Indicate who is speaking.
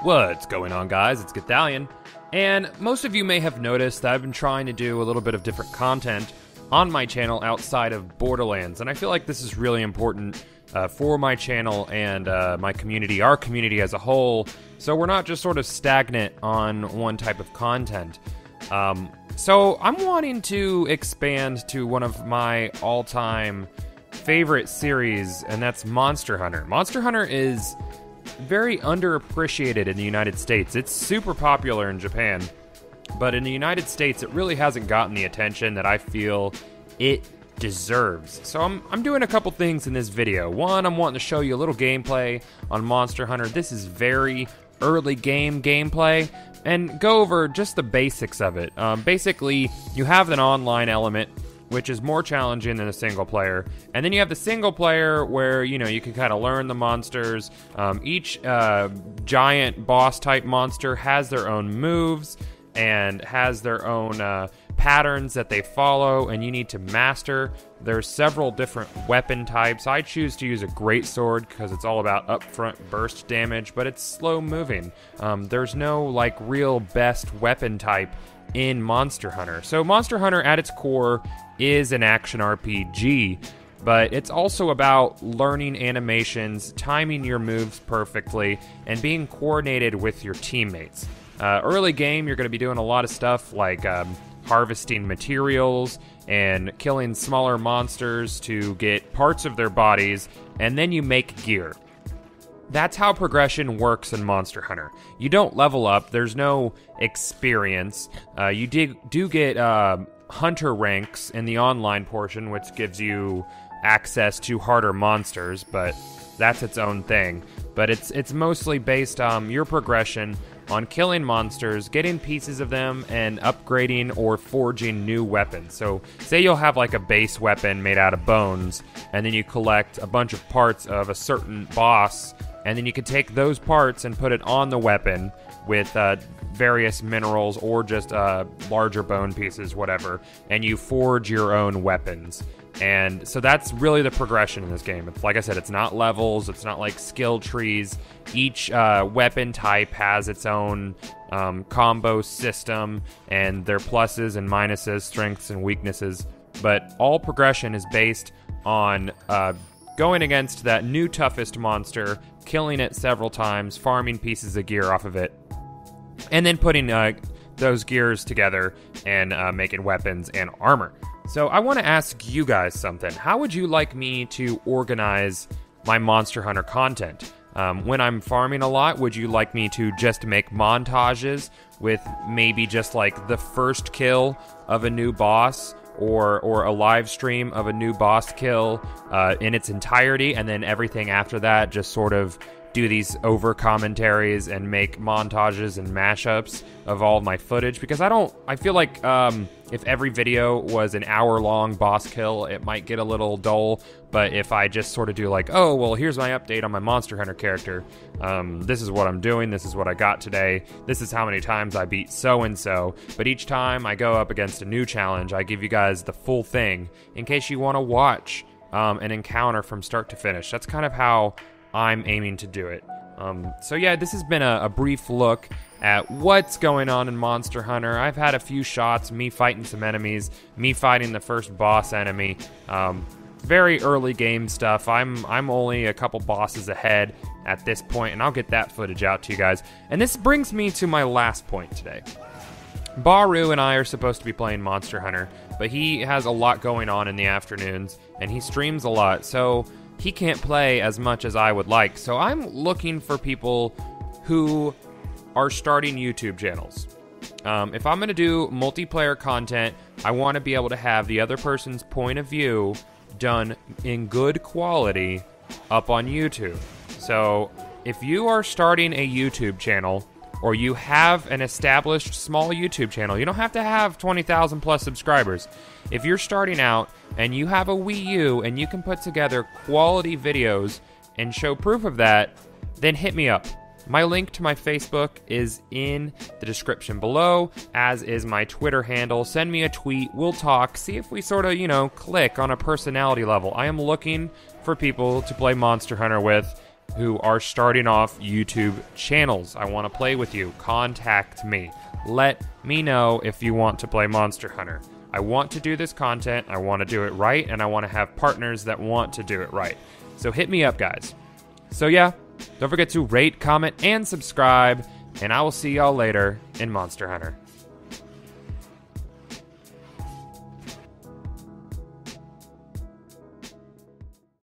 Speaker 1: What's going on, guys? It's Gothalion, and most of you may have noticed that I've been trying to do a little bit of different content on my channel outside of Borderlands, and I feel like this is really important for my channel and my community, our community as a whole, so we're not just sort of stagnant on one type of content. So I'm wanting to expand to one of my all-time favorite series, and that's Monster Hunter. Monster Hunter is very underappreciated in the United States. It's super popular in Japan, but in the United States it really hasn't gotten the attention that I feel it deserves. So I'm doing a couple things in this video. One, I'm wanting to show you a little gameplay on Monster Hunter. This is very early game gameplay, and go over just the basics of it. Basically, you have an online element, which is more challenging than a single player. And then you have the single player where, you know, you can kind of learn the monsters. Each giant boss type monster has their own moves and has their own patterns that they follow, and you need to master. There's several different weapon types. I choose to use a greatsword because it's all about upfront burst damage, but it's slow moving. There's no like real best weapon type in Monster Hunter. So Monster Hunter at its core is an action RPG, but it's also about learning animations, timing your moves perfectly, and being coordinated with your teammates. Early game, you're going to be doing a lot of stuff like harvesting materials and killing smaller monsters to get parts of their bodies, and then you make gear. That's how progression works in Monster Hunter. You don't level up, there's no experience. You do get hunter ranks in the online portion, which gives you access to harder monsters, but that's its own thing. But it's mostly based on your progression on killing monsters, getting pieces of them, and upgrading or forging new weapons. So say you'll have like a base weapon made out of bones, and then you collect a bunch of parts of a certain boss, and then you can take those parts and put it on the weapon with various minerals or just larger bone pieces, whatever, and you forge your own weapons. And so that's really the progression in this game. It's, like I said, it's not levels, it's not like skill trees. Each weapon type has its own combo system, and their pluses and minuses, strengths and weaknesses. But all progression is based on going against that new toughest monster, killing it several times, farming pieces of gear off of it, and then putting those gears together and making weapons and armor. So I want to ask you guys something. How would you like me to organize my Monster Hunter content? When I'm farming a lot, would you like me to just make montages with maybe just like the first kill of a new boss, or a live stream of a new boss kill in its entirety, and then everything after that just sort of do these over commentaries and make montages and mashups of all of my footage? Because I feel like if every video was an hour-long boss kill, it might get a little dull. But if I just sort of do like, oh, well, here's my update on my Monster Hunter character. This is what I'm doing. This is what I got today. This is how many times I beat so-and-so. But each time I go up against a new challenge, I give you guys the full thing in case you want to watch an encounter from start to finish. That's kind of how I'm aiming to do it. So yeah, this has been a brief look at what's going on in Monster Hunter. I've had a few shots, me fighting some enemies, me fighting the first boss enemy. Very early game stuff. I'm only a couple bosses ahead at this point, and I'll get that footage out to you guys. And this brings me to my last point today. Baru and I are supposed to be playing Monster Hunter, but he has a lot going on in the afternoons, and he streams a lot, so he can't play as much as I would like. So I'm looking for people who are starting YouTube channels. If I'm going to do multiplayer content, I want to be able to have the other person's point of view done in good quality up on YouTube. So if you are starting a YouTube channel, or you have an established small YouTube channel, you don't have to have 20,000 plus subscribers. If you're starting out and you have a Wii U and you can put together quality videos and show proof of that, then hit me up. My link to my Facebook is in the description below, as is my Twitter handle. Send me a tweet, we'll talk, see if we sort of, click on a personality level. I am looking for people to play Monster Hunter with, who are starting off YouTube channels. I want to play with you. Contact me. Let me know if you want to play Monster Hunter. I want to do this content, I want to do it right, and I want to have partners that want to do it right. So hit me up, guys. So yeah, don't forget to rate, comment, and subscribe, and I will see y'all later in Monster Hunter.